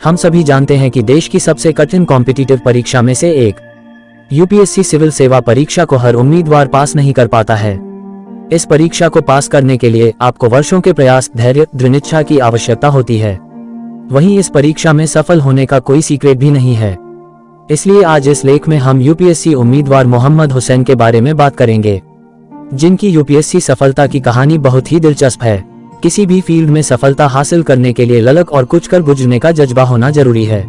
हम सभी जानते हैं कि देश की सबसे कठिन कॉम्पिटिटिव परीक्षा में से एक यूपीएससी सिविल सेवा परीक्षा को हर उम्मीदवार पास नहीं कर पाता है। इस परीक्षा को पास करने के लिए आपको वर्षों के प्रयास, धैर्य, दृढ़ की आवश्यकता होती है। वहीं इस परीक्षा में सफल होने का कोई सीक्रेट भी नहीं है। इसलिए आज इस लेख में हम यूपीएससी उम्मीदवार मोहम्मद हुसैन के बारे में बात करेंगे, जिनकी यूपीएससी सफलता की कहानी बहुत ही दिलचस्प है। किसी भी फील्ड में सफलता हासिल करने के लिए ललक और कुछ कर गुजरने का जज्बा होना जरूरी है।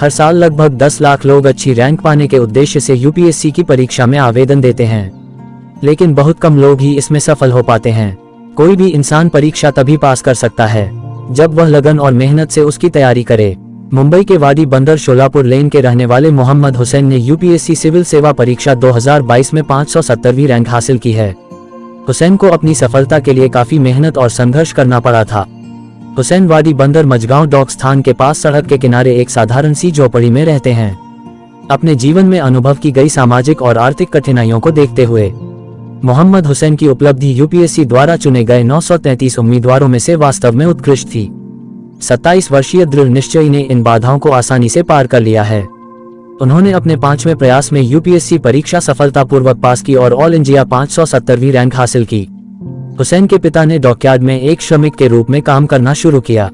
हर साल लगभग 10 लाख लोग अच्छी रैंक पाने के उद्देश्य से यूपीएससी की परीक्षा में आवेदन देते हैं, लेकिन बहुत कम लोग ही इसमें सफल हो पाते हैं। कोई भी इंसान परीक्षा तभी पास कर सकता है जब वह लगन और मेहनत से उसकी तैयारी करे। मुंबई के वाडी बंदर शोलापुर लेन के रहने वाले मोहम्मद हुसैन ने यूपीएससी सिविल सेवा परीक्षा 2022 में 570वीं रैंक हासिल की है। हुसैन को अपनी सफलता के लिए काफी मेहनत और संघर्ष करना पड़ा था। हुसैन वाडी बंदर मजगांव डॉक स्थान के पास सड़क के किनारे एक साधारण सी झोपड़ी में रहते हैं। अपने जीवन में अनुभव की गई सामाजिक और आर्थिक कठिनाइयों को देखते हुए मोहम्मद हुसैन की उपलब्धि यूपीएससी द्वारा चुने गए 933 उम्मीदवारों में से वास्तव में उत्कृष्ट थी। 27 वर्षीय दृढ़ निश्चयी ने इन बाधाओं को आसानी से पार कर लिया है। उन्होंने अपने 5वें प्रयास में यूपीएससी परीक्षा सफलतापूर्वक पास की और ऑल इंडिया 570वीं रैंक हासिल की। हुसैन के पिता ने डॉकयार्ड में एक श्रमिक के रूप में काम करना शुरू किया,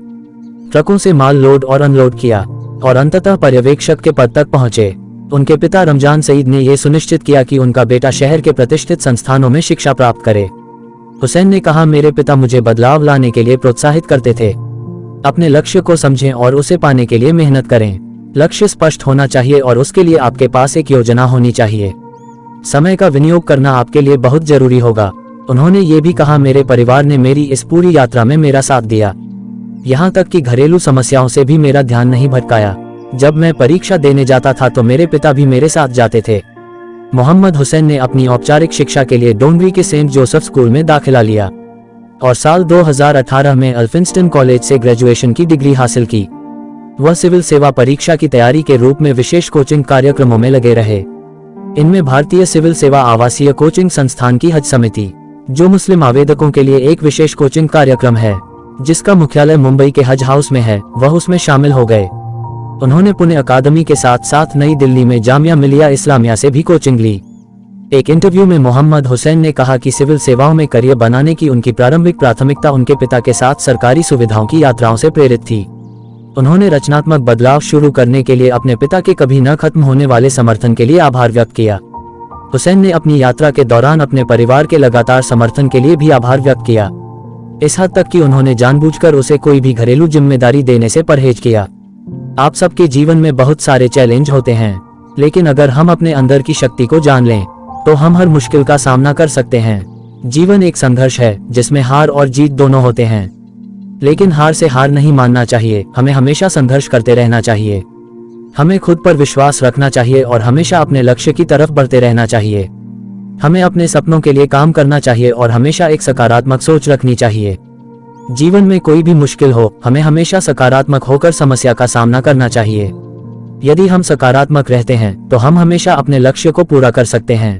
ट्रकों से माल लोड और अनलोड किया और अंततः पर्यवेक्षक के पद तक पहुंचे। उनके पिता रमजान सईद ने यह सुनिश्चित किया कि उनका बेटा शहर के प्रतिष्ठित संस्थानों में शिक्षा प्राप्त करे। हुसैन ने कहा, मेरे पिता मुझे बदलाव लाने के लिए प्रोत्साहित करते थे। अपने लक्ष्य को समझें और उसे पाने के लिए मेहनत करें। लक्ष्य स्पष्ट होना चाहिए और उसके लिए आपके पास एक योजना होनी चाहिए। समय का विनियोग करना आपके लिए बहुत जरूरी होगा। उन्होंने ये भी कहा, मेरे परिवार ने मेरी इस पूरी यात्रा में मेरा साथ दिया, यहाँ तक कि घरेलू समस्याओं से भी मेरा ध्यान नहीं भटकाया। जब मैं परीक्षा देने जाता था तो मेरे पिता भी मेरे साथ जाते थे। मोहम्मद हुसैन ने अपनी औपचारिक शिक्षा के लिए डोंगरी के सेंट जोसेफ स्कूल में दाखिला लिया और साल 2018 में अल्फिंस्टन कॉलेज से ग्रेजुएशन की डिग्री हासिल की। वह सिविल सेवा परीक्षा की तैयारी के रूप में विशेष कोचिंग कार्यक्रमों में लगे रहे। इनमें भारतीय सिविल सेवा आवासीय कोचिंग संस्थान की हज समिति, जो मुस्लिम आवेदकों के लिए एक विशेष कोचिंग कार्यक्रम है जिसका मुख्यालय मुंबई के हज हाउस में है, वह उसमें शामिल हो गए। उन्होंने पुणे अकादमी के साथ साथ नई दिल्ली में जामिया मिलिया इस्लामिया से भी कोचिंग ली। एक इंटरव्यू में मोहम्मद हुसैन ने कहा कि सिविल सेवाओं में करियर बनाने की उनकी प्रारंभिक प्राथमिकता उनके पिता के साथ सरकारी सुविधाओं की यात्राओं से प्रेरित थी। उन्होंने रचनात्मक बदलाव शुरू करने के लिए अपने पिता के कभी न खत्म होने वाले समर्थन के लिए आभार व्यक्त किया। हुसैन ने अपनी यात्रा के दौरान अपने परिवार के लगातार समर्थन के लिए भी आभार व्यक्त किया, इस हद तक कि उन्होंने जानबूझकर उसे कोई भी घरेलू जिम्मेदारी देने से परहेज किया। आप सबके जीवन में बहुत सारे चैलेंज होते हैं, लेकिन अगर हम अपने अंदर की शक्ति को जान लें तो हम हर मुश्किल का सामना कर सकते हैं। जीवन एक संघर्ष है जिसमें हार और जीत दोनों होते हैं, लेकिन हार से हार नहीं मानना चाहिए। हमें हमेशा संघर्ष करते रहना चाहिए। हमें खुद पर विश्वास रखना चाहिए और हमेशा अपने लक्ष्य की तरफ बढ़ते रहना चाहिए। हमें अपने सपनों के लिए काम करना चाहिए और हमेशा एक सकारात्मक सोच रखनी चाहिए। जीवन में कोई भी मुश्किल हो, हमें हमेशा सकारात्मक होकर समस्या का सामना करना चाहिए। यदि हम सकारात्मक रहते हैं तो हम हमेशा अपने लक्ष्य को पूरा कर सकते हैं।